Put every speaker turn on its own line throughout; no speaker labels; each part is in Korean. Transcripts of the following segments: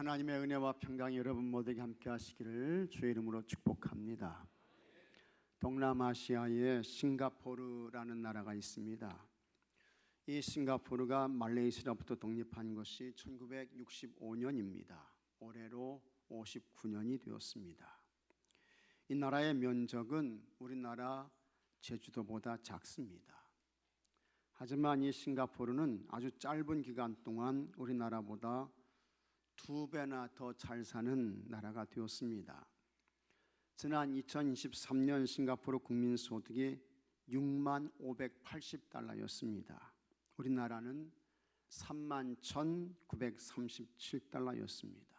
하나님의 은혜와 평강이 여러분 모두에게 함께 하시기를 주의 이름으로 축복합니다. 동남아시아에 싱가포르라는 나라가 있습니다. 이 싱가포르가 말레이시아로부터 독립한 것이 1965년입니다. 올해로 59년이 되었습니다. 이 나라의 면적은 우리나라 제주도보다 작습니다. 하지만 이 싱가포르는 아주 짧은 기간 동안 우리나라보다 2배나 더 잘 사는 나라가 되었습니다. 지난 2023년 싱가포르 국민소득이 6만 580달러였습니다. 우리나라는 3만 1,937달러였습니다.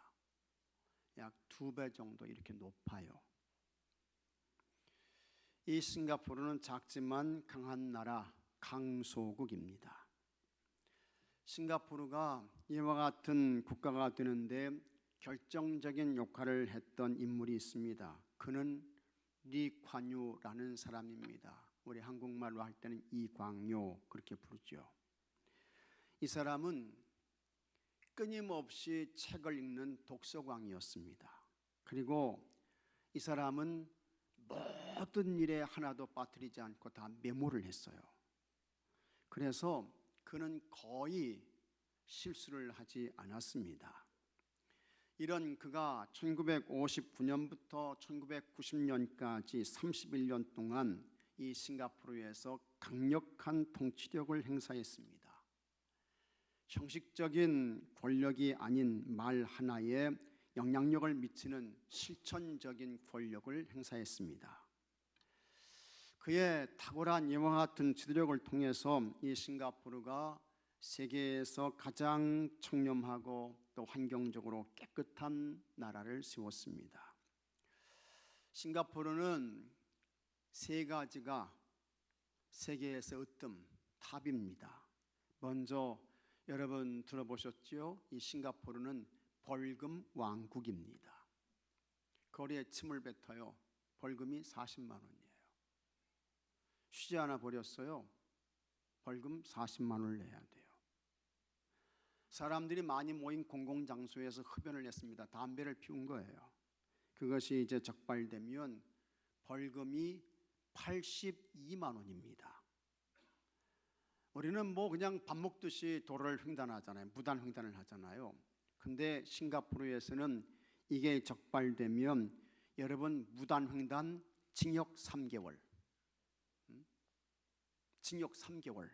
약 2배 정도 이렇게 높아요. 이 싱가포르는 작지만 강한 나라, 강소국입니다. 싱가포르가 이와 같은 국가가 되는데 결정적인 역할을 했던 인물이 있습니다. 그는 리콴유라는 사람입니다. 우리 한국말로 할 때는 이광요 그렇게 부르죠. 이 사람은 끊임없이 책을 읽는 독서광이었습니다. 그리고 이 사람은 모든 일에 하나도 빠뜨리지 않고 다 메모를 했어요. 그래서 그는 거의 실수를 하지 않았습니다. 이런 그가 1959년부터 1990년까지 31년 동안 이 싱가포르에서 강력한 통치력을 행사했습니다. 형식적인 권력이 아닌 말 하나에 영향력을 미치는 실천적인 권력을 행사했습니다. 그의 탁월한 이와 같은 지도력을 통해서 이 싱가포르가 세계에서 가장 청렴하고 또 환경적으로 깨끗한 나라를 세웠습니다. 싱가포르는 세 가지가 세계에서 으뜸, 탑입니다. 먼저 여러분 들어보셨죠? 이 싱가포르는 벌금 왕국입니다. 거리에 침을 뱉어요. 벌금이 40만 원이에요. 쉬지 않아 버렸어요. 벌금 40만 원을 내야 돼요. 사람들이 많이 모인 공공장소에서 흡연을 했습니다. 담배를 피운 거예요. 그것이 이제 적발되면 벌금이 82만 원입니다. 우리는 뭐 그냥 밥 먹듯이 도로를 횡단하잖아요. 무단 횡단을 하잖아요. 근데 싱가포르에서는 이게 적발되면 여러분 무단 횡단 징역 3개월. 징역 3개월.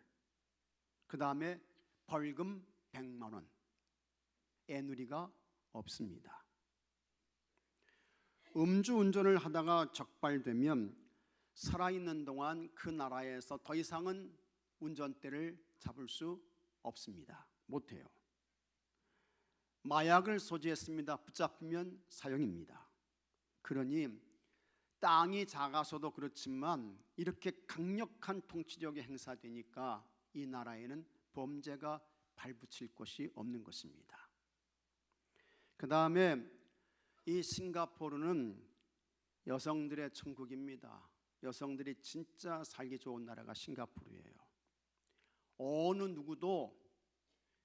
그 다음에 벌금 100만 원. 애누리가 없습니다. 음주운전을 하다가 적발되면 살아있는 동안 그 나라에서 더 이상은 운전대를 잡을 수 없습니다. 못해요. 마약을 소지했습니다. 붙잡히면 사형입니다. 그러니 땅이 작아서도 그렇지만 이렇게 강력한 통치력이 행사되니까 이 나라에는 범죄가 발붙일 곳이 없는 것입니다. 그 다음에 이 싱가포르는 여성들의 천국입니다. 여성들이 진짜 살기 좋은 나라가 싱가포르예요. 어느 누구도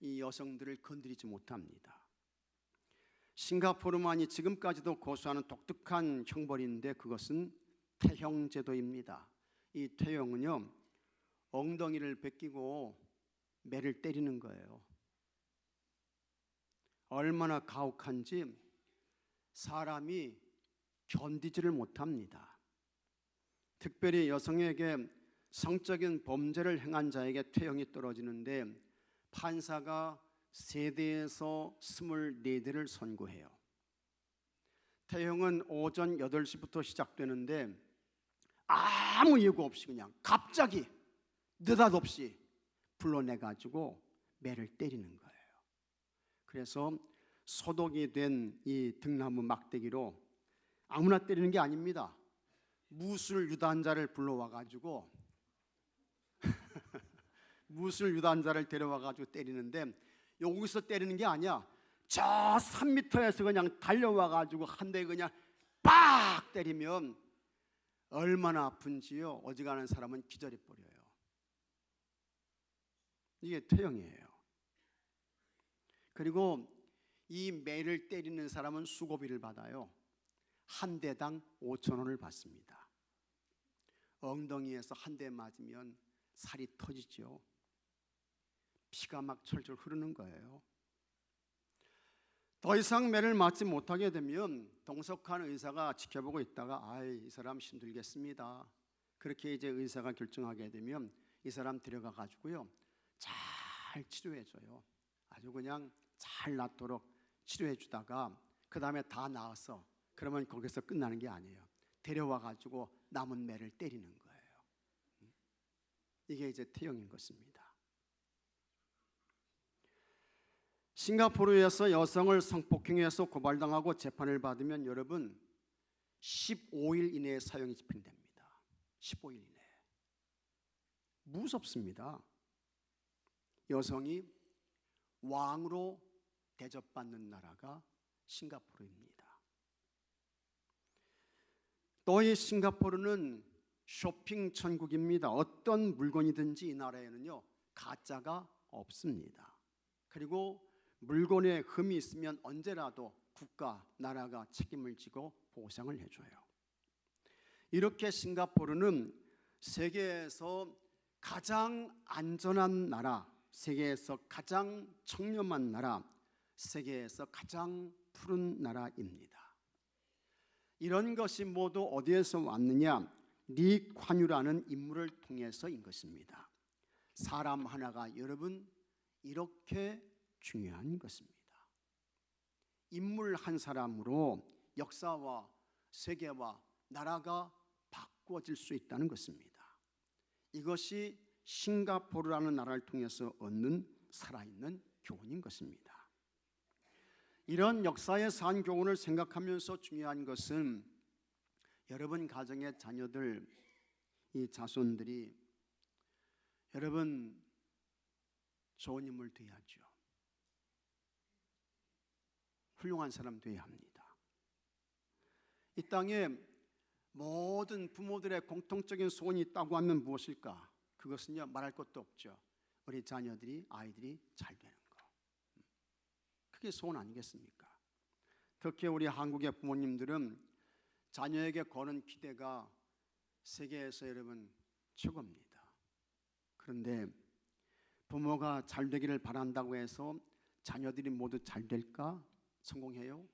이 여성들을 건드리지 못합니다. 싱가포르만이 지금까지도 고수하는 독특한 형벌인데 그것은 태형제도입니다. 이 태형은요, 엉덩이를 벗기고 매를 때리는 거예요. 얼마나 가혹한지 사람이 견디지를 못합니다. 특별히 여성에게 성적인 범죄를 행한 자에게 태형이 떨어지는데 판사가 3대에서 24대를 선고해요. 태형은 오전 8시부터 시작되는데 아무 예고 없이 그냥 갑자기 느닷없이 불러내가지고 매를 때리는 거예요. 그래서 소독이 된 이 등나무 막대기로 아무나 때리는 게 아닙니다. 무술 유단자를 불러와가지고 무술 유단자를 데려와가지고 때리는데 여기서 때리는 게 아니야. 저 3m에서 그냥 달려와가지고 한 대 그냥 빡 때리면 얼마나 아픈지요. 어지간한 사람은 기절해버려요. 이게 태형이에요. 그리고 이 매를 때리는 사람은 수고비를 받아요. 한 대당 5,000원을 받습니다. 엉덩이에서 한 대 맞으면 살이 터지죠. 피가 막 철철 흐르는 거예요. 더 이상 매를 맞지 못하게 되면 동석한 의사가 지켜보고 있다가 이 사람 힘들겠습니다. 그렇게 이제 의사가 결정하게 되면 이 사람 데려가 가지고요, 잘 치료해줘요. 아주 그냥 잘 낫도록 치료해 주다가 그 다음에 다 나았어. 그러면 거기서 끝나는 게 아니에요. 데려와 가지고 남은 매를 때리는 거예요. 이게 이제 태형인 것입니다. 싱가포르에서 여성을 성폭행해서 고발당하고 재판을 받으면 여러분 15일 이내에 사형이 집행됩니다. 15일 이내. 무섭습니다. 여성이 왕으로 대접받는 나라가 싱가포르입니다. 또 이 싱가포르는 쇼핑 천국입니다. 어떤 물건이든지 이 나라에는요, 가짜가 없습니다. 그리고 물건에 흠이 있으면 언제라도 국가, 나라가 책임을 지고 보상을 해줘요. 이렇게 싱가포르는 세계에서 가장 안전한 나라, 세계에서 가장 청렴한 나라, 세계에서 가장 푸른 나라입니다. 이런 것이 모두 어디에서 왔느냐? 리 콴유라는 인물을 통해서인 것입니다. 사람 하나가 여러분 이렇게 중요한 것입니다. 인물 한 사람으로 역사와 세계와 나라가 바꾸어질 수 있다는 것입니다. 이것이 싱가포르라는 나라를 통해서 얻는 살아있는 교훈인 것입니다. 이런 역사의 산 교훈을 생각하면서 중요한 것은 여러분 가정의 자녀들, 이 자손들이 여러분 좋은 인물 되어야죠. 훌륭한 사람 되어야 합니다. 이 땅에 모든 부모들의 공통적인 소원이 있다고 하면 무엇일까? 그것은요, 말할 것도 없죠. 우리 자녀들이, 아이들이 잘 되는 거. 그게 소원 아니겠습니까? 특히 우리 한국의 부모님들은 자녀에게 거는 기대가 세계에서 여러분 최고입니다. 그런데 부모가 잘 되기를 바란다고 해서 자녀들이 모두 잘 될까? 성공해요?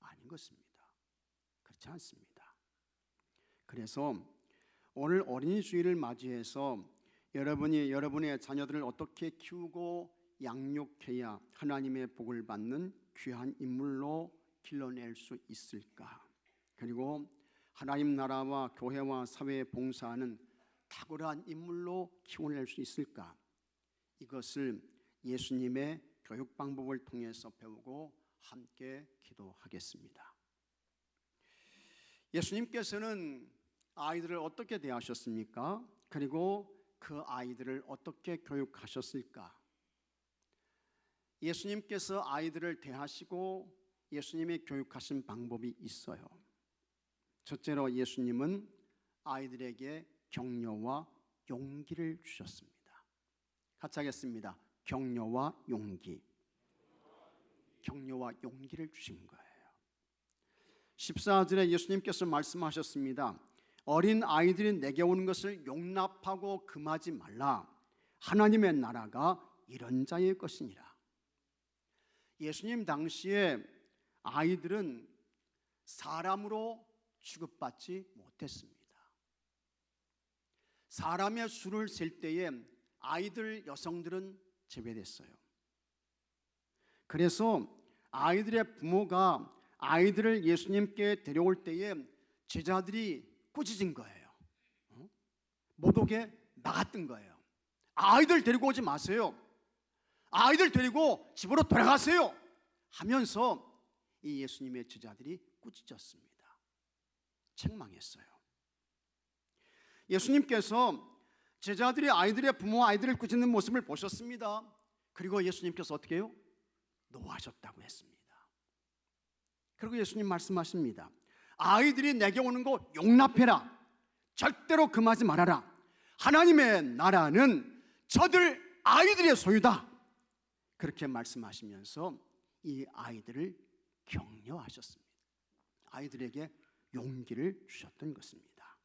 아닌 것입니다. 그렇지 않습니다. 그래서 오늘 어린이 주일을 맞이해서 여러분이 여러분의 자녀들을 어떻게 키우고 양육해야 하나님의 복을 받는 귀한 인물로 길러낼 수 있을까? 그리고 하나님 나라와 교회와 사회에 봉사하는 탁월한 인물로 키워낼 수 있을까? 이것을 예수님의 교육 방법을 통해서 배우고 함께 기도하겠습니다. 예수님께서는 아이들을 어떻게 대하셨습니까? 그리고 그 아이들을 어떻게 교육하셨을까? 예수님께서 아이들을 대하시고 예수님이 교육하신 방법이 있어요. 첫째로 예수님은 아이들에게 격려와 용기를 주셨습니다. 같이 하겠습니다. 격려와 용기. 격려와 용기를 주신 거예요. 14절에 예수님께서 말씀하셨습니다. 어린 아이들이 내게 오는 것을 용납하고 금하지 말라. 하나님의 나라가 이런 자의 것이니라. 예수님 당시에 아이들은 사람으로 취급받지 못했습니다. 사람의 수를 셀 때에 아이들, 여성들은 제외됐어요. 그래서 아이들의 부모가 아이들을 예수님께 데려올 때에 제자들이 꾸짖은 거예요. 못 오게 막았던 거예요. 아이들 데리고 오지 마세요. 아이들 데리고 집으로 돌아가세요 하면서 이 예수님의 제자들이 꾸짖었습니다. 책망했어요. 예수님께서 제자들이 아이들의 부모, 아이들을 꾸짖는 모습을 보셨습니다. 그리고 예수님께서 어떻게 해요? 노하셨다고 했습니다. 그리고 예수님 말씀하십니다. 아이들이 내게 오는 거 용납해라. 절대로 금하지 말아라. 하나님의 나라는 저들 아이들의 소유다. 그렇게 말씀하시면서 이 아이들을 격려하셨습니다. 아이들에게 용기를 주셨던 것입니다.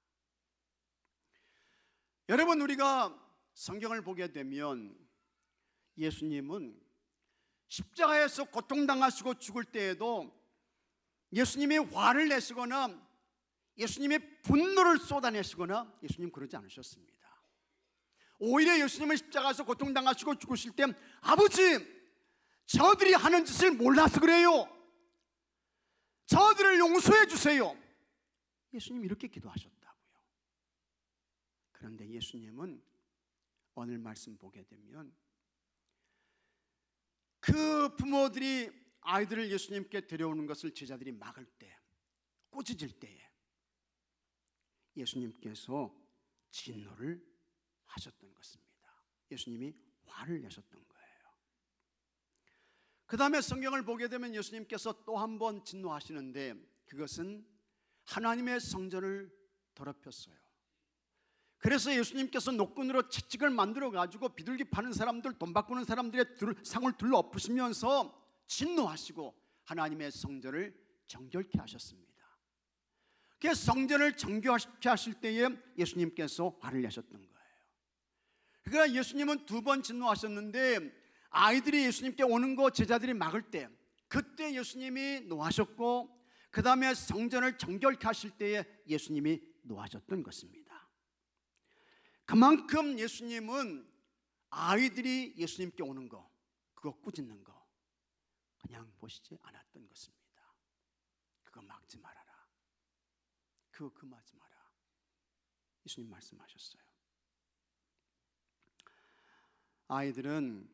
여러분, 우리가 성경을 보게 되면 예수님은 십자가에서 고통당하시고 죽을 때에도 예수님이 화를 내시거나 예수님이 분노를 쏟아내시거나 예수님 그러지 않으셨습니다. 오히려 예수님은 십자가에서 고통당하시고 죽으실 때 아버지, 저들이 하는 짓을 몰라서 그래요. 저들을 용서해 주세요. 예수님 이렇게 기도하셨다고요. 그런데 예수님은 오늘 말씀 보게 되면 그 부모들이 아이들을 예수님께 데려오는 것을 제자들이 막을 때, 꾸짖을 때에 예수님께서 진노를 하셨던 것입니다. 예수님이 화를 내셨던 거예요. 그 다음에 성경을 보게 되면 예수님께서 또 한 번 진노하시는데 그것은 하나님의 성전을 더럽혔어요. 그래서 예수님께서 노끈으로 채찍을 만들어 가지고 비둘기 파는 사람들, 돈 바꾸는 사람들의 상을 둘러엎으시면서 진노하시고 하나님의 성전을 정결케 하셨습니다. 그 성전을 정결케 하실 때에 예수님께서 화를 내셨던 거예요. 그러니까 예수님은 두 번 진노하셨는데 아이들이 예수님께 오는 거 제자들이 막을 때 그때 예수님이 노하셨고, 그 다음에 성전을 정결케 하실 때에 예수님이 노하셨던 것입니다. 그만큼 예수님은 아이들이 예수님께 오는 거, 그거 꾸짖는 거 그냥 보시지 않았던 것입니다. 그거 막지 말아라, 그거 금하지 마라, 예수님 말씀하셨어요. 아이들은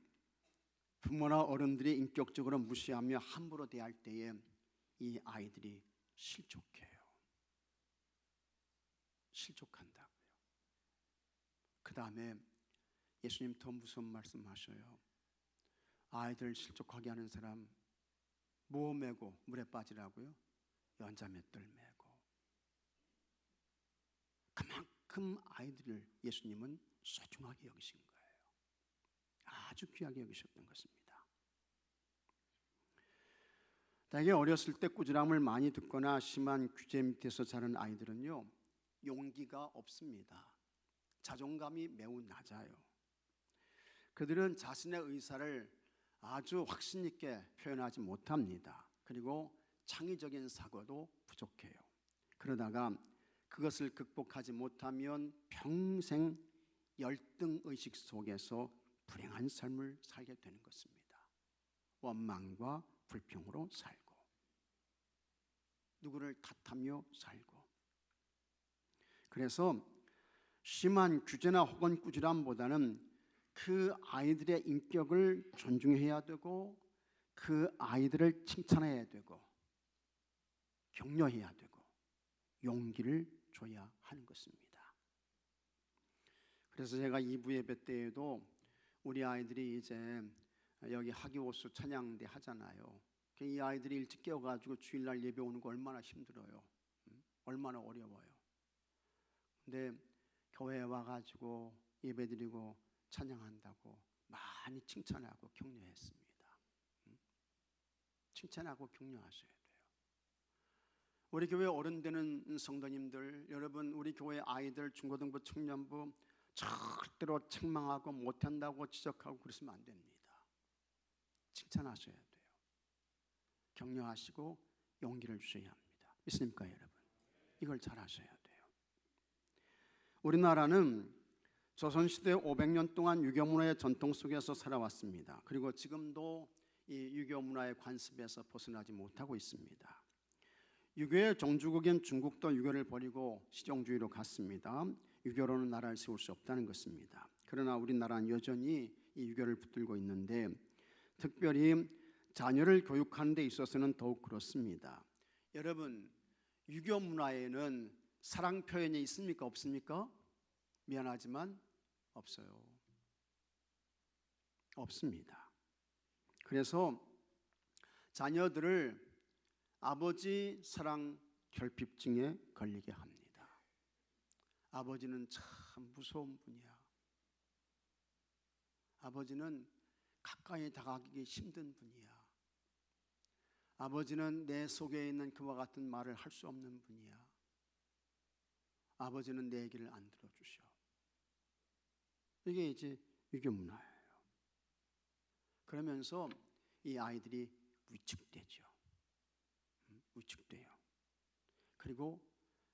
부모나 어른들이 인격적으로 무시하며 함부로 대할 때에 이 아이들이 실족해요. 실족한다고요. 그 다음에 예수님 더 무서운 말씀하셔요. 아이들 실족하게 하는 사람 뭐 메고 물에 빠지라고요? 연자맷돌 메고. 그만큼 아이들을 예수님은 소중하게 여기신 거예요. 아주 귀하게 여기셨던 것입니다. 대개 어렸을 때 꾸지람을 많이 듣거나 심한 규제 밑에서 자란 아이들은요, 용기가 없습니다. 자존감이 매우 낮아요. 그들은 자신의 의사를 아주 확신 있게 표현하지 못합니다. 그리고 창의적인 사고도 부족해요. 그러다가 그것을 극복하지 못하면 평생 열등의식 속에서 불행한 삶을 살게 되는 것입니다. 원망과 불평으로 살고 누구를 탓하며 살고. 그래서 심한 규제나 혹은 꾸지람보다는 그 아이들의 인격을 존중해야 되고 그 아이들을 칭찬해야 되고 격려해야 되고 용기를 줘야 하는 것입니다. 그래서 제가 2부 예배 때에도 우리 아이들이 이제 여기 하기호수 찬양대 하잖아요. 이 아이들이 일찍 깨워가지고 주일날 예배 오는 거 얼마나 힘들어요. 얼마나 어려워요. 근데 교회에 와가지고 예배드리고 찬양한다고 많이 칭찬하고 격려했습니다. 칭찬하고 격려하셔야 돼요. 우리 교회 어른 되는 성도님들, 여러분, 우리 교회 아이들 중고등부 청년부 절대로 책망하고 못한다고 지적하고 그러시면 안 됩니다. 칭찬하셔야 돼요. 격려하시고 용기를 주셔야 합니다. 믿습니까 여러분? 이걸 잘 하셔야 돼요. 우리나라는 조선시대 500년 동안 유교 문화의 전통 속에서 살아왔습니다. 그리고 지금도 이 유교 문화의 관습에서 벗어나지 못하고 있습니다. 유교의 종주국인 중국도 유교를 버리고 실용주의로 갔습니다. 유교로는 나라를 세울 수 없다는 것입니다. 그러나 우리나라는 여전히 이 유교를 붙들고 있는데 특별히 자녀를 교육하는 데 있어서는 더욱 그렇습니다. 여러분, 유교 문화에는 사랑 표현이 있습니까? 없습니까? 미안하지만 없어요. 없습니다. 그래서 자녀들을 아버지 사랑 결핍증에 걸리게 합니다. 아버지는 참 무서운 분이야. 아버지는 가까이 다가가기 힘든 분이야. 아버지는 내 속에 있는 그와 같은 말을 할 수 없는 분이야. 아버지는 내 얘기를 안 들어주셔. 이게 이제 유교 문화예요. 그러면서 이 아이들이 위축되죠. 위축돼요. 그리고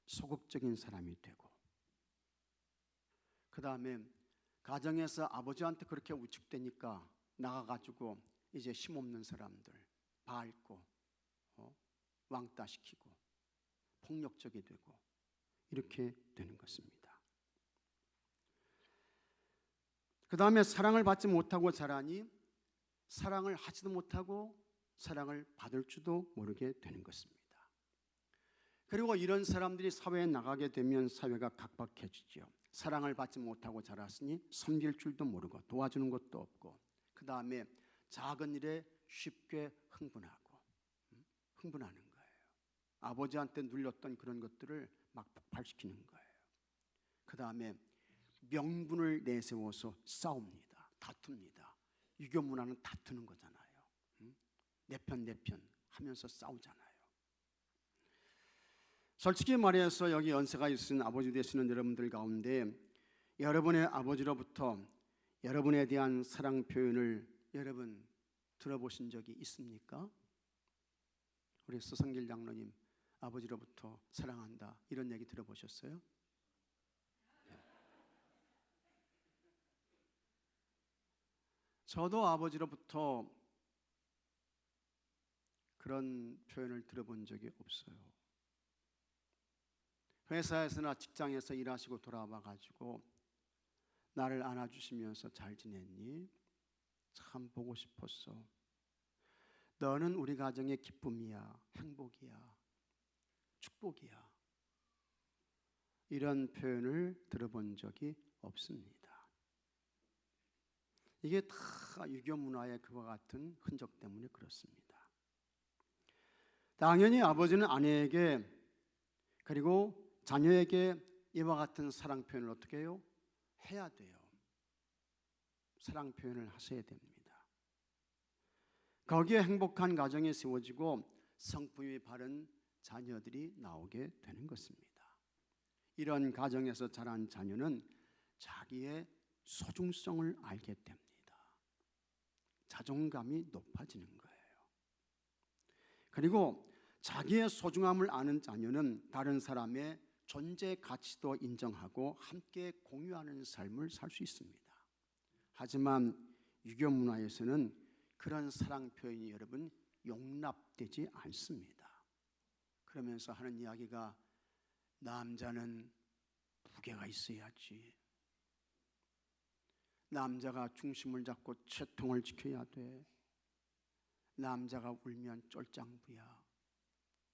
소극적인 사람이 되고, 그 다음에 가정에서 아버지한테 그렇게 위축되니까 나가가지고 이제 힘없는 사람들 밟고 왕따시키고 폭력적이 되고 이렇게 되는 것입니다. 그 다음에 사랑을 받지 못하고 자라니 사랑을 하지도 못하고 사랑을 받을 줄도 모르게 되는 것입니다. 그리고 이런 사람들이 사회에 나가게 되면 사회가 각박해지죠. 사랑을 받지 못하고 자랐으니 섬길 줄도 모르고 도와주는 것도 없고, 그 다음에 작은 일에 쉽게 흥분하는 거예요. 아버지한테 눌렸던 그런 것들을 막 폭발시키는 거예요. 그 다음에 명분을 내세워서 싸웁니다. 다툽니다. 유교 문화는 다투는 거잖아요. 내 편 하면서 싸우잖아요. 솔직히 말해서 여기 연세가 있으신 아버지 되시는 여러분들 가운데 여러분의 아버지로부터 여러분에 대한 사랑 표현을 여러분 들어보신 적이 있습니까? 우리 서성길 장로님, 아버지로부터 사랑한다 이런 얘기 들어보셨어요? 저도 아버지로부터 그런 표현을 들어본 적이 없어요. 회사에서나 직장에서 일하시고 돌아와 가지고 나를 안아주시면서 잘 지냈니? 참 보고 싶었어. 너는 우리 가정의 기쁨이야, 행복이야, 축복이야. 이런 표현을 들어본 적이 없습니다. 이게 다 유교 문화의 그와 같은 흔적 때문에 그렇습니다. 당연히 아버지는 아내에게 그리고 자녀에게 이와 같은 사랑 표현을 어떻게 해요? 해야 돼요. 사랑 표현을 하셔야 됩니다. 거기에 행복한 가정이 세워지고 성품이 바른 자녀들이 나오게 되는 것입니다. 이런 가정에서 자란 자녀는 자기의 소중성을 알게 됩니다. 자존감이 높아지는 거예요. 그리고 자기의 소중함을 아는 자녀는 다른 사람의 존재 가치도 인정하고 함께 공유하는 삶을 살 수 있습니다. 하지만 유교 문화에서는 그런 사랑 표현이 여러분 용납되지 않습니다. 그러면서 하는 이야기가 남자는 무게가 있어야지. 남자가 중심을 잡고 채통을 지켜야 돼. 남자가 울면 쫄짱부야.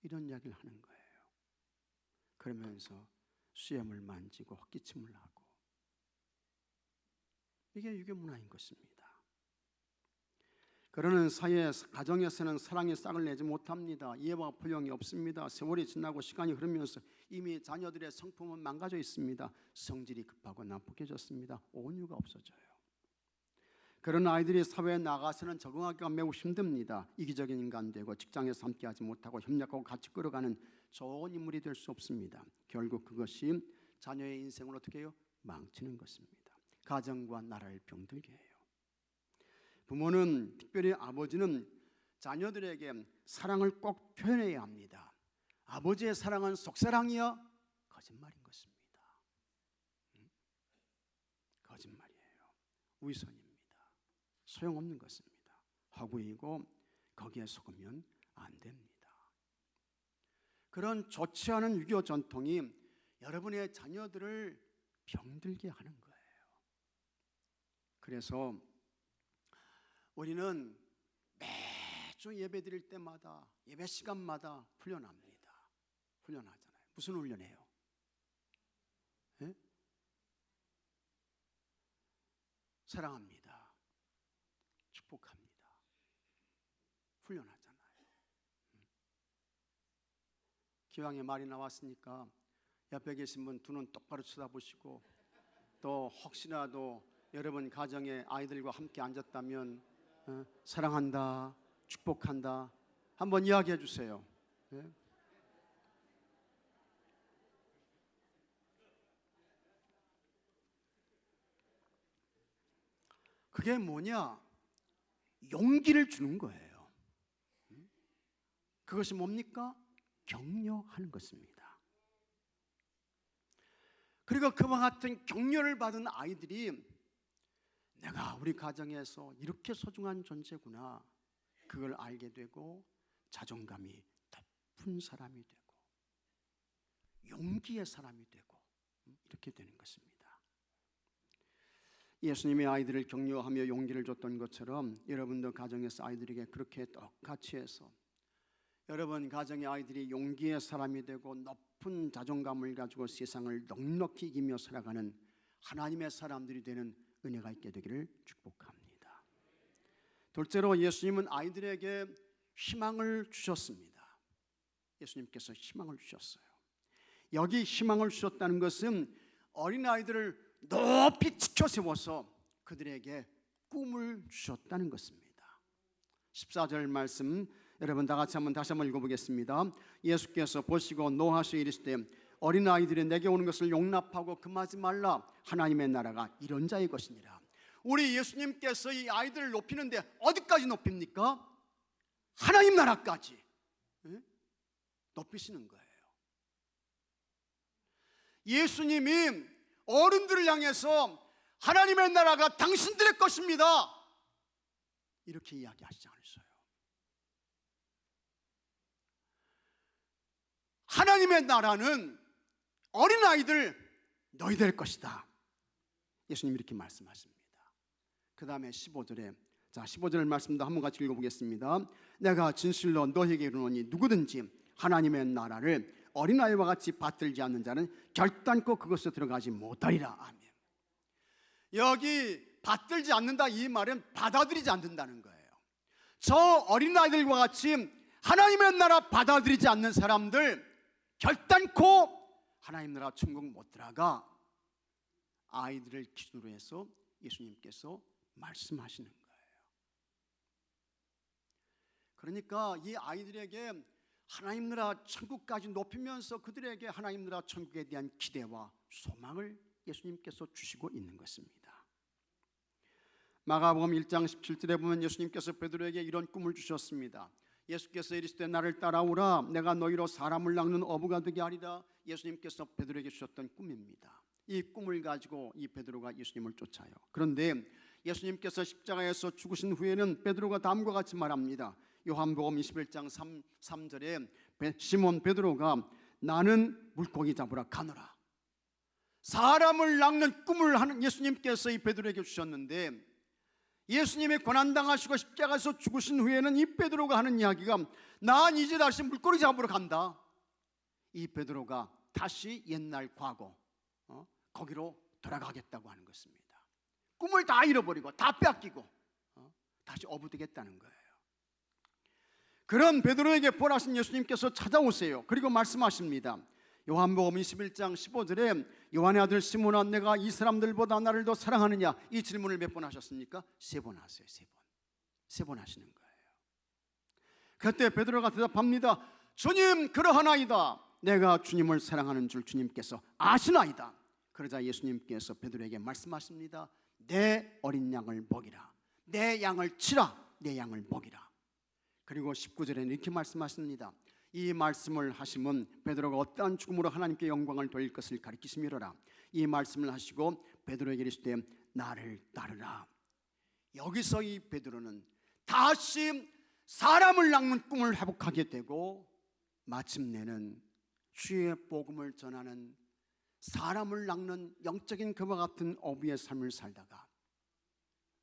이런 이야기를 하는 거예요. 그러면서 수염을 만지고 헛기침을 하고, 이게 유교 문화인 것입니다. 그러는 사이에 가정에서는 사랑의 싹을 내지 못합니다. 이해와 포용이 없습니다. 세월이 지나고 시간이 흐르면서 이미 자녀들의 성품은 망가져 있습니다. 성질이 급하고 나쁘게졌습니다. 온유가 없어져요. 그런 아이들이 사회에 나가서는 적응하기가 매우 힘듭니다. 이기적인 인간 되고 직장에서 함께하지 못하고 협력하고 같이 끌어가는 좋은 인물이 될 수 없습니다. 결국 그것이 자녀의 인생을 어떻게 해요? 망치는 것입니다. 가정과 나라를 병들게 해요. 부모는, 특별히 아버지는 자녀들에게 사랑을 꼭 표현해야 합니다. 아버지의 사랑은 속사랑이야? 거짓말인 것입니다. 거짓말이에요. 위선입니다. 소용없는 것입니다. 허구이고 거기에 속으면 안 됩니다. 그런 좋지 않은 유교 전통이 여러분의 자녀들을 병들게 하는 거예요. 그래서 우리는 매주 예배 드릴 때마다 예배 시간마다 훈련합니다. 훈련하잖아요. 무슨 훈련해요? 예? 사랑합니다. 축복합니다. 훈련하잖아요. 기왕에 말이 나왔으니까 옆에 계신 분 두 눈 똑바로 쳐다보시고, 또 혹시라도 여러분 가정에 아이들과 함께 앉았다면 사랑한다, 축복한다 한번 이야기해 주세요. 네? 그게 뭐냐? 용기를 주는 거예요. 그것이 뭡니까? 격려하는 것입니다. 그리고 그와 같은 격려를 받은 아이들이 내가 우리 가정에서 이렇게 소중한 존재구나, 그걸 알게 되고 자존감이 높은 사람이 되고 용기의 사람이 되고 이렇게 되는 것입니다. 예수님이 아이들을 격려하며 용기를 줬던 것처럼 여러분도 가정에서 아이들에게 그렇게 똑같이 해서 여러분 가정의 아이들이 용기의 사람이 되고 높은 자존감을 가지고 세상을 넉넉히 이기며 살아가는 하나님의 사람들이 되는 은혜가 있게 되기를 축복합니다. 둘째로 예수님은 아이들에게 희망을 주셨습니다. 예수님께서 희망을 주셨어요. 여기 희망을 주셨다는 것은 어린아이들을 높이 지켜 세워서 그들에게 꿈을 주셨다는 것입니다. 14절 말씀 여러분 다 같이 다시 한번 읽어보겠습니다. 예수께서 보시고 노하시어 이르시되 어린아이들이 내게 오는 것을 용납하고 금하지 말라. 하나님의 나라가 이런 자의 것이니라. 우리 예수님께서 이 아이들을 높이는데 어디까지 높입니까? 하나님 나라까지 높이시는 거예요. 예수님이 어른들을 향해서 하나님의 나라가 당신들의 것입니다, 이렇게 이야기하시지 않으셔요. 하나님의 나라는 어린아이들 너희들 것이다, 예수님 이렇게 말씀하십니다. 그 다음에 15절에 15절 말씀도 한번 같이 읽어보겠습니다. 내가 진실로 너희에게 이르노니 누구든지 하나님의 나라를 어린아이와 같이 받들지 않는 자는 결단코 그것에 들어가지 못하리라. 아멘. 여기 받들지 않는다 이 말은 받아들이지 않는다는 거예요. 저 어린아이들과 같이 하나님의 나라 받아들이지 않는 사람들 결단코 하나님 나라 천국 못 들어가, 아이들을 기준으로 해서 예수님께서 말씀하시는 거예요. 그러니까 이 아이들에게 하나님 나라 천국까지 높이면서 그들에게 하나님 나라 천국에 대한 기대와 소망을 예수님께서 주시고 있는 것입니다. 마가복음 1장 17절에 보면 예수님께서 베드로에게 이런 꿈을 주셨습니다. 예수께서 이르시되 나를 따라오라. 내가 너희로 사람을 낚는 어부가 되게 하리라. 예수님께서 베드로에게 주셨던 꿈입니다. 이 꿈을 가지고 이 베드로가 예수님을 쫓아요. 그런데 예수님께서 십자가에서 죽으신 후에는 베드로가 다음과 같이 말합니다. 요한복음 21장 3절에 시몬 베드로가 나는 물고기 잡으러 가노라. 사람을 낚는 꿈을 하는 예수님께서 이 베드로에게 주셨는데, 예수님이 고난당하시고 십자가에서 죽으신 후에는 이 베드로가 하는 이야기가 난 이제 다시 물고기 잡으러 간다. 이 베드로가 다시 옛날 과거 거기로 돌아가겠다고 하는 것입니다. 꿈을 다 잃어버리고 다 뺏기고 다시 어부되겠다는 거예요. 그런 베드로에게 보라신 예수님께서 찾아오세요. 그리고 말씀하십니다. 요한복음 21장 15절에 요한의 아들 시몬아 내가 이 사람들보다 나를 더 사랑하느냐, 이 질문을 몇 번 하셨습니까? 3번 하세요. 3번 하시는 거예요. 그때 베드로가 대답합니다. 주님 그러하나이다. 내가 주님을 사랑하는 줄 주님께서 아시나이다. 그러자 예수님께서 베드로에게 말씀하십니다. 내 어린 양을 먹이라. 내 양을 치라. 내 양을 먹이라. 그리고 19절에는 이렇게 말씀하십니다. 이 말씀을 하시면 베드로가 어떠한 죽음으로 하나님께 영광을 돌릴 것을 가리키시미로라. 이 말씀을 하시고 베드로에게 이르시되 나를 따르라. 여기서 이 베드로는 다시 사람을 낚는 꿈을 회복하게 되고 마침내는 주의 복음을 전하는 사람을 낚는 영적인 그와 같은 어부의 삶을 살다가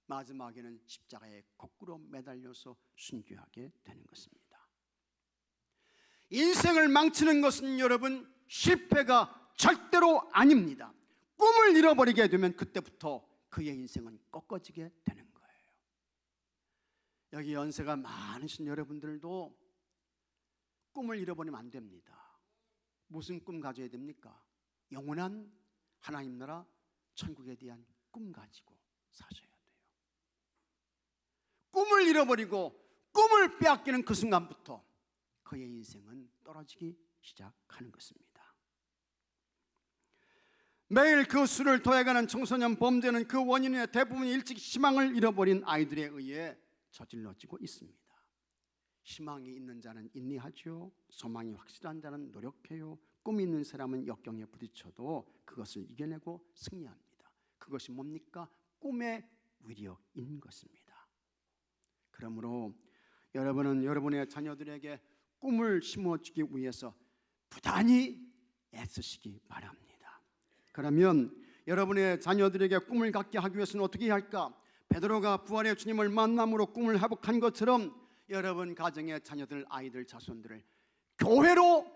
마지막에는 십자가에 거꾸로 매달려서 순교하게 되는 것입니다. 인생을 망치는 것은 여러분 실패가 절대로 아닙니다. 꿈을 잃어버리게 되면 그때부터 그의 인생은 꺾어지게 되는 거예요. 여기 연세가 많으신 여러분들도 꿈을 잃어버리면 안 됩니다. 무슨 꿈 가져야 됩니까? 영원한 하나님 나라 천국에 대한 꿈 가지고 사셔야 돼요. 꿈을 잃어버리고 꿈을 빼앗기는 그 순간부터 그의 인생은 떨어지기 시작하는 것입니다. 매일 그 술을 토해가는 청소년 범죄는 그 원인의 대부분이 일찍 희망을 잃어버린 아이들에 의해 저질러지고 있습니다. 희망이 있는 자는 인내하죠. 소망이 확실한 자는 노력해요. 꿈이 있는 사람은 역경에 부딪혀도 그것을 이겨내고 승리합니다. 그것이 뭡니까? 꿈의 위력인 것입니다. 그러므로 여러분은 여러분의 자녀들에게 꿈을 심어주기 위해서 부단히 애쓰시기 바랍니다. 그러면 여러분의 자녀들에게 꿈을 갖게 하기 위해서는 어떻게 해야 할까? 베드로가 부활의 주님을 만남으로 꿈을 회복한 것처럼 여러분 가정의 자녀들, 아이들, 자손들을 교회로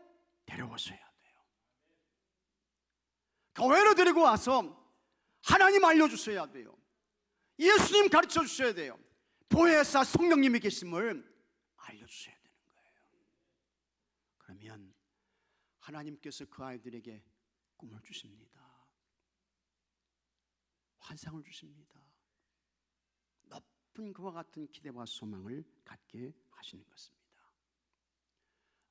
데려오셔야 돼요. 교회로 데리고 와서 하나님 알려주셔야 돼요. 예수님 가르쳐 주셔야 돼요. 보혜사 성령님이 계심을 알려주셔야 되는 거예요. 그러면 하나님께서 그 아이들에게 꿈을 주십니다. 환상을 주십니다. 높은 그와 같은 기대와 소망을 갖게 하시는 것입니다.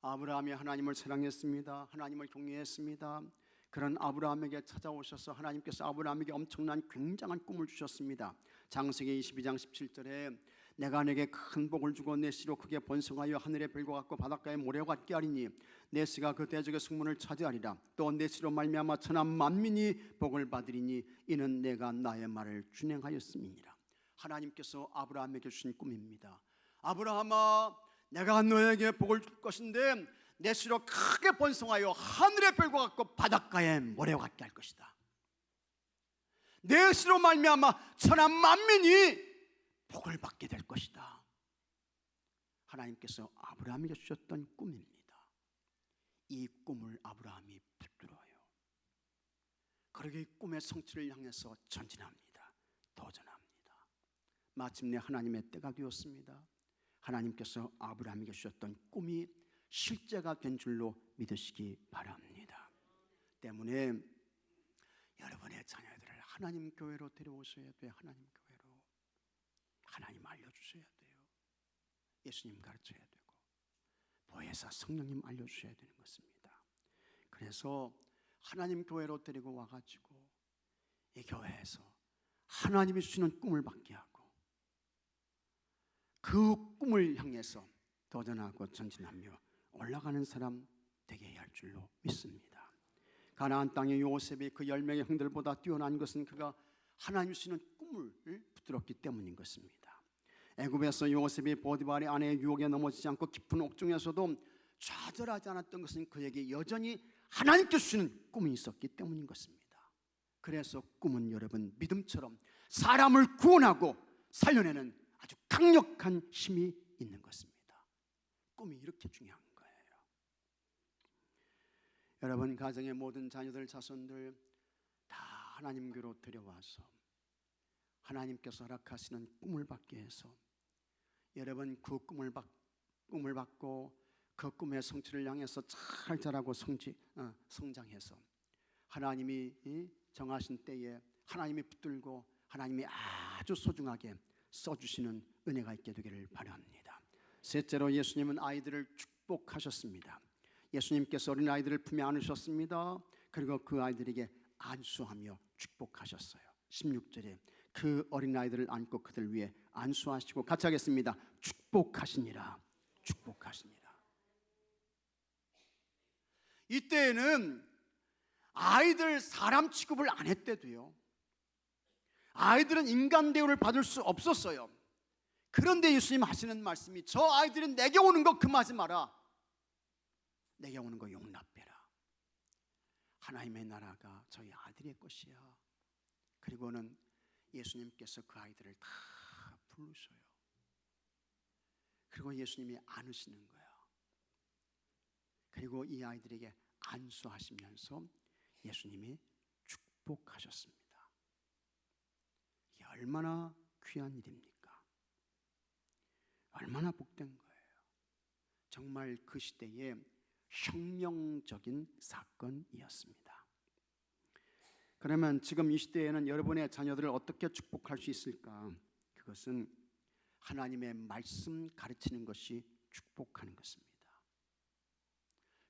아브라함이 하나님을 사랑했습니다. 하나님을 경외했습니다. 그런 아브라함에게 찾아오셔서 하나님께서 아브라함에게 엄청난 굉장한 꿈을 주셨습니다. 창세기 22장 17절에 내가 내게 큰 복을 주고 내 씨로 크게 번성하여 하늘의 별과 같고 바닷가의 모래와 같게 하리니 내 씨가 그 대적의 승문을 차지하리라. 또 내 씨로 말미암아 천하 만민이 복을 받으리니 이는 내가 나의 말을 준행하였음이니라. 하나님께서 아브라함에게 주신 꿈입니다. 아브라함아, 내가 너에게 복을 줄 것인데 내 씨로 크게 번성하여 하늘의 별과 같고 바닷가의 모래와 같게 할 것이다. 내 씨로 말미암아 천하 만민이 복을 받게 될 것이다. 하나님께서 아브라함에게 주셨던 꿈입니다. 이 꿈을 아브라함이 붙들어요. 그러게 이 꿈의 성취를 향해서 전진합니다. 도전합니다. 마침내 하나님의 때가 되었습니다. 하나님께서 아브라함에게 주셨던 꿈이 실제가 된 줄로 믿으시기 바랍니다. 때문에 여러분의 자녀들을 하나님 교회로 데려오셔야 돼요. 하나님 교회로. 하나님 알려주셔야 돼요. 예수님 가르쳐야 되고 보혜사 성령님 알려주셔야 되는 것입니다. 그래서 하나님 교회로 데리고 와가지고 이 교회에서 하나님이 주시는 꿈을 받게 하고 그 꿈을 향해서 도전하고 전진하며 올라가는 사람 되게 해야 할 줄로 믿습니다. 가나안 땅의 요셉이 그 10명의 형들보다 뛰어난 것은 그가 하나님이 주시는 꿈을 붙들었기 때문인 것입니다. 애굽에서 요셉이 보디발의 아내의 유혹에 넘어지지 않고 깊은 옥중에서도 좌절하지 않았던 것은 그에게 여전히 하나님께 주시는 꿈이 있었기 때문인 것입니다. 그래서 꿈은 여러분 믿음처럼 사람을 구원하고 살려내는 아주 강력한 힘이 있는 것입니다. 꿈이 이렇게 중요한 거예요. 여러분 가정의 모든 자녀들, 자손들 다 하나님께로 데려와서 하나님께서 허락하시는 꿈을 받게 해서 여러분 그 꿈을 받고 그 꿈의 성취를 향해서 잘 자라고 성장해서 하나님이 정하신 때에 하나님이 붙들고 하나님이 아주 소중하게 써주시는 은혜가 있게 되기를 바랍니다. 셋째로 예수님은 아이들을 축복하셨습니다. 예수님께서 어린아이들을 품에 안으셨습니다. 그리고 그 아이들에게 안수하며 축복하셨어요. 16절에 그 어린아이들을 안고 그들 위에 안수하시고 같이 하겠습니다. 축복하시니라. 축복하시니라. 이때에는 아이들 사람 취급을 안 했대도요. 아이들은 인간 대우를 받을 수 없었어요. 그런데 예수님 하시는 말씀이 저 아이들은 내게 오는 거 금하지 마라. 내게 오는 거 용납해라. 하나님의 나라가 저희 아들의 것이야. 그리고는 예수님께서 그 아이들을 다 부르셔요. 그리고 예수님이 안으시는 거예요. 그리고 이 아이들에게 안수하시면서 예수님이 축복하셨습니다. 이게 얼마나 귀한 일입니까? 얼마나 복된 거예요. 정말 그 시대에 혁명적인 사건이었습니다. 그러면 지금 이 시대에는 여러분의 자녀들을 어떻게 축복할 수 있을까? 그것은 하나님의 말씀 가르치는 것이 축복하는 것입니다.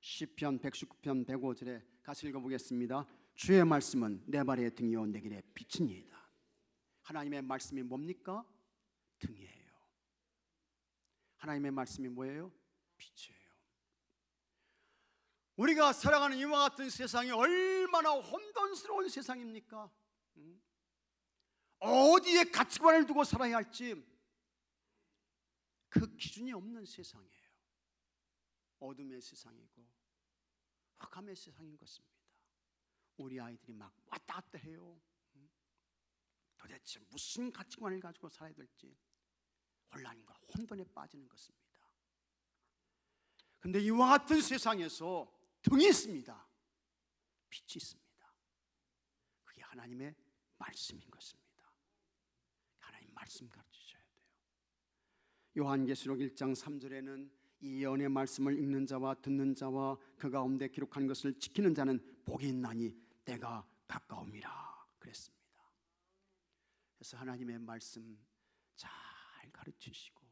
시편 119편 105절에 같이 읽어보겠습니다. 주의 말씀은 내 발의 등이요 내 길의 빛이니이다. 하나님의 말씀이 뭡니까? 등이에요. 하나님의 말씀이 뭐예요? 빛이에요. 우리가 살아가는 이와 같은 세상이 얼마나 혼돈스러운 세상입니까? 어디에 가치관을 두고 살아야 할지 그 기준이 없는 세상이에요. 어둠의 세상이고 흑암의 세상인 것입니다. 우리 아이들이 막 왔다 갔다 해요. 도대체 무슨 가치관을 가지고 살아야 될지 혼란과 혼돈에 빠지는 것입니다. 그런데 이와 같은 세상에서 등이 있습니다. 빛이 있습니다. 그게 하나님의 말씀인 것입니다. 하나님 말씀 가르치셔야 돼요. 요한계시록 1장 3절에는 이 예언의 말씀을 읽는 자와 듣는 자와 그 가운데 기록한 것을 지키는 자는 복이 있나니 때가 가까움이라 그랬습니다. 그래서 하나님의 말씀 잘 가르치시고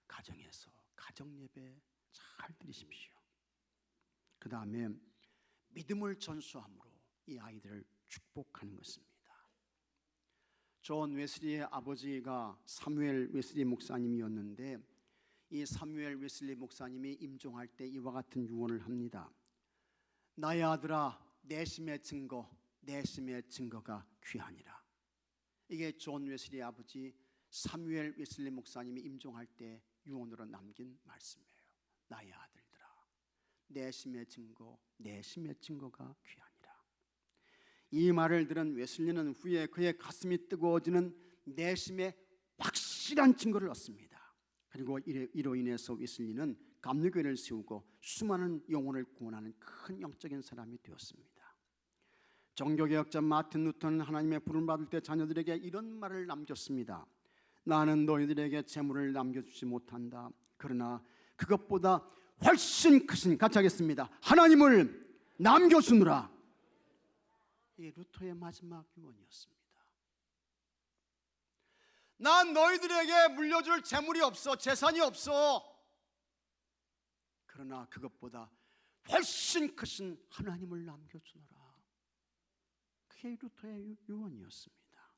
가정에서 가정 예배 잘 드리십시오. 그 다음에 믿음을 전수함으로 이 아이들을 축복하는 것입니다. 존 웨슬리의 아버지가 사무엘 웨슬리 목사님이었는데 이 사무엘 웨슬리 목사님이 임종할 때 이와 같은 유언을 합니다. 나의 아들아, 내심의 증거가 귀하니라. 이게 존 웨슬리의 아버지 사무엘 웨슬리 목사님이 임종할 때 유언으로 남긴 말씀이에요. 나의 아들들아, 내심의 증거가 귀하니라. 이 말을 들은 웨슬리는 후에 그의 가슴이 뜨거워지는 내심의 확실한 증거를 얻습니다. 그리고 이로 인해서 웨슬리는 감리교회를 세우고 수많은 영혼을 구원하는 큰 영적인 사람이 되었습니다. 종교개혁자 마틴 루터는 하나님의 부름을 받을 때 자녀들에게 이런 말을 남겼습니다. 나는 너희들에게 재물을 남겨주지 못한다. 그러나 그것보다 훨씬 크신, 같이 하겠습니다. 하나님을 남겨주느라. 이게 루터의 마지막 유언이었습니다. 난 너희들에게 물려줄 재물이 없어, 재산이 없어. 그러나 그것보다 훨씬 크신 하나님을 남겨주느라. 그게 루터의 유언이었습니다.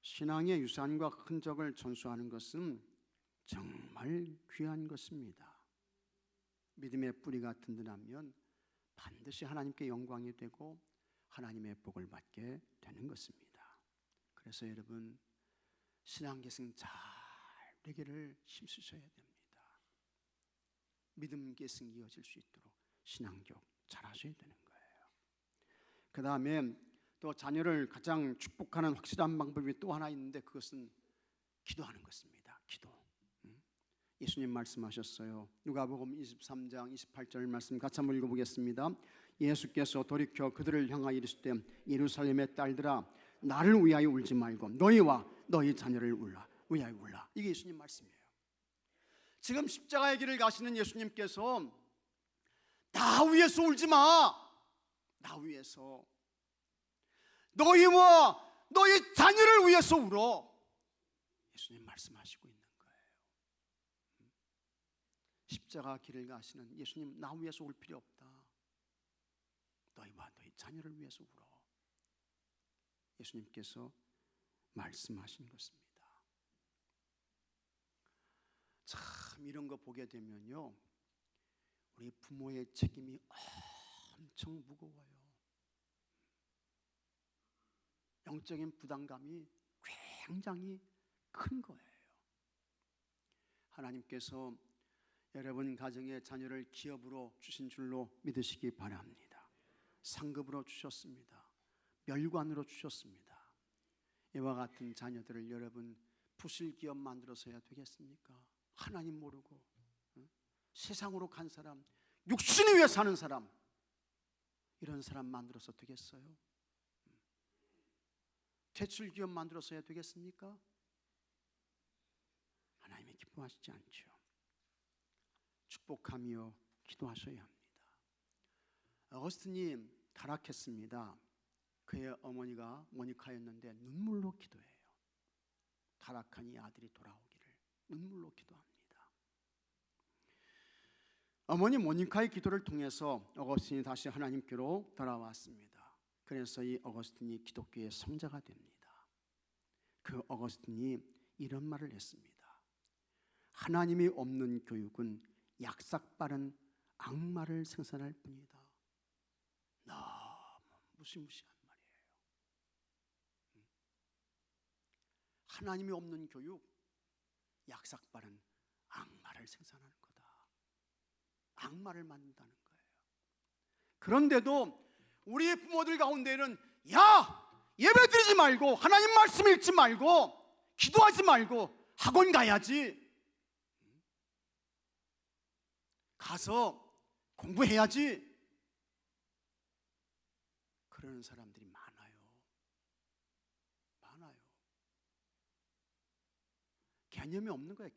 신앙의 유산과 흔적을 전수하는 것은 정말 귀한 것입니다. 믿음의 뿌리가 든든하면 반드시 하나님께 영광이 되고 하나님의 복을 받게 되는 것입니다. 그래서 여러분, 신앙계승 잘 되기를 힘쓰셔야 됩니다. 믿음 계승이 이어질 수 있도록 신앙교육 잘 하셔야 되는 거예요. 그 다음에 또 자녀를 가장 축복하는 확실한 방법이 또 하나 있는데 그것은 기도하는 것입니다. 기도. 예수님 말씀하셨어요. 누가복음 23장 28절 말씀 같이 한번 읽어보겠습니다. 예수께서 돌이켜 그들을 향하여 이르시되 예루살렘의 딸들아, 나를 위하여 울지 말고 너희와 너희 자녀를 위하여 울라. 이게 예수님 말씀이에요. 지금 십자가의 길을 가시는 예수님께서 나 위해서 울지 마. 나 위해서, 너희와 너희 자녀를 위해서 울어. 예수님 말씀하시고 있는 거예요. 십자가 길을 가시는 예수님, 나 위해서 울 필요 없다. 너희와 너희 자녀를 위해서 울어. 예수님께서 말씀하신 것입니다. 참 이런 거 보게 되면요, 우리 부모의 책임이 엄청 무거워요. 영적인 부담감이 굉장히 큰 거예요. 하나님께서 여러분 가정의 자녀를 기업으로 주신 줄로 믿으시기 바랍니다. 상급으로 주셨습니다. 멸관으로 주셨습니다. 이와 같은 자녀들을 여러분 부실 기업 만들어서야 되겠습니까? 하나님 모르고 세상으로 간 사람, 육신을 위해 사는 사람, 이런 사람 만들어서 되겠어요? 대출 기업 만들어서야 되겠습니까? 하나님이 기뻐하시지 않죠. 축복하며 기도하셔야 합니다. 어거스틴이 타락했습니다. 그의 어머니가 모니카였는데 눈물로 기도해요. 타락한 이 아들이 돌아오기를 눈물로 기도합니다. 어머니 모니카의 기도를 통해서 어거스틴이 다시 하나님께로 돌아왔습니다. 그래서 이 어거스틴이 기독교의 성자가 됩니다. 그 어거스틴이 이런 말을 했습니다. 하나님이 없는 교육은 약삭빠른 악마를 생산할 뿐이다. 너무 무시무시한 말이에요. 하나님이 없는 교육, 약삭빠른 악마를 생산하는 거다. 악마를 만든다는 거예요. 그런데도 우리 부모들 가운데는 예배 드리지 말고 하나님 말씀 읽지 말고 기도하지 말고 학원 가야지, 가서 공부해야지, 그러는 사람들이 많아요. 개념이 없는 거예요.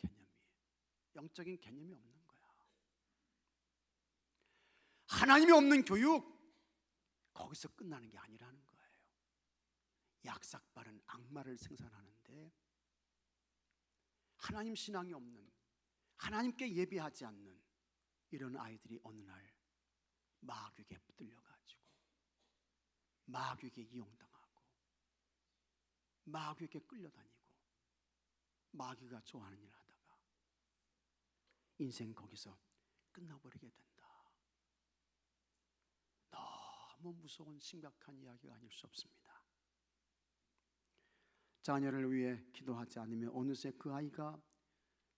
영적인 개념이 없는 거야. 하나님이 없는 교육, 거기서 끝나는 게 아니라는 거예요. 약삭빠른 악마를 생산하는데, 하나님 신앙이 없는, 하나님께 예배하지 않는 이런 아이들이 어느 날 마귀에게 붙들려가지고 마귀에게 이용당하고 마귀에게 끌려다니고 마귀가 좋아하는 일을 하다가 인생 거기서 끝나버리게 된다. 너무 무서운 심각한 이야기가 아닐 수 없습니다. 자녀를 위해 기도하지 않으면 어느새 그 아이가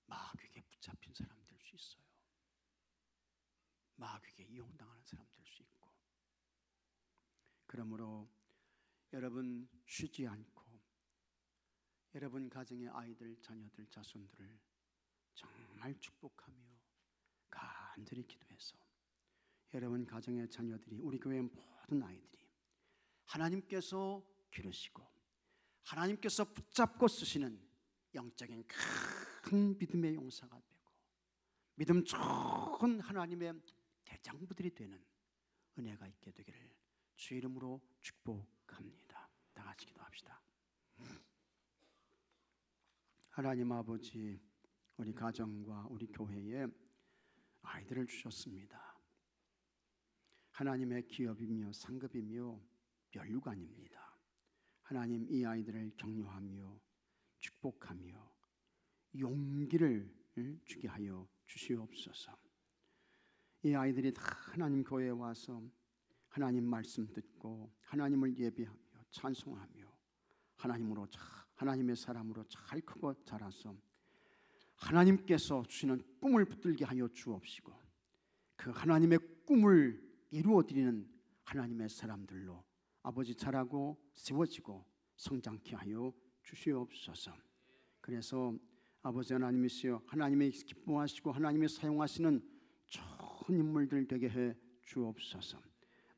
마귀에게 붙잡힌 사람 될 수 있어요. 마귀에게 이용당하는 사람 될 수 있고. 그러므로 여러분 쉬지 않고 여러분 가정의 아이들, 자녀들, 자손들을 정말 축복하며 간절히 기도해서 여러분 가정의 자녀들이, 우리 교회의 모든 아이들이 하나님께서 기르시고 하나님께서 붙잡고 쓰시는 영적인 큰 믿음의 용사가 되고 믿음 좋은 하나님의 대장부들이 되는 은혜가 있게 되기를 주의 이름으로 축복합니다. 다 같이 기도합시다. 하나님 아버지, 우리 가정과 우리 교회에 아이들을 주셨습니다. 하나님의 기업이며 상급이며 멸류가 아닙니다. 하나님, 이 아이들을 격려하며 축복하며 용기를 주게 하여 주시옵소서. 이 아이들이 다 하나님 교회에 와서 하나님 말씀 듣고 하나님을 예배하며 찬송하며 하나님의 사람으로 잘 크고 자라서 하나님께서 주시는 꿈을 붙들게 하여 주옵시고 그 하나님의 꿈을 이루어드리는 하나님의 사람들로 아버지 자라고 세워지고 성장케 하여 주시옵소서. 그래서 아버지 하나님이시여, 하나님이 기뻐하시고 하나님이 사용하시는 좋은 인물들 되게 해 주옵소서.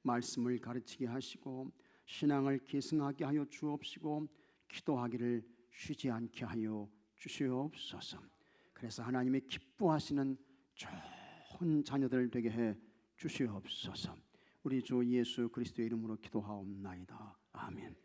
말씀을 가르치게 하시고 신앙을 계승하게 하여 주옵시고 기도하기를 쉬지 않게 하여 주시옵소서. 그래서 하나님이 기뻐하시는 좋은 자녀들 되게 해 주시옵소서. 우리 주 예수 그리스도의 이름으로 기도하옵나이다. 아멘.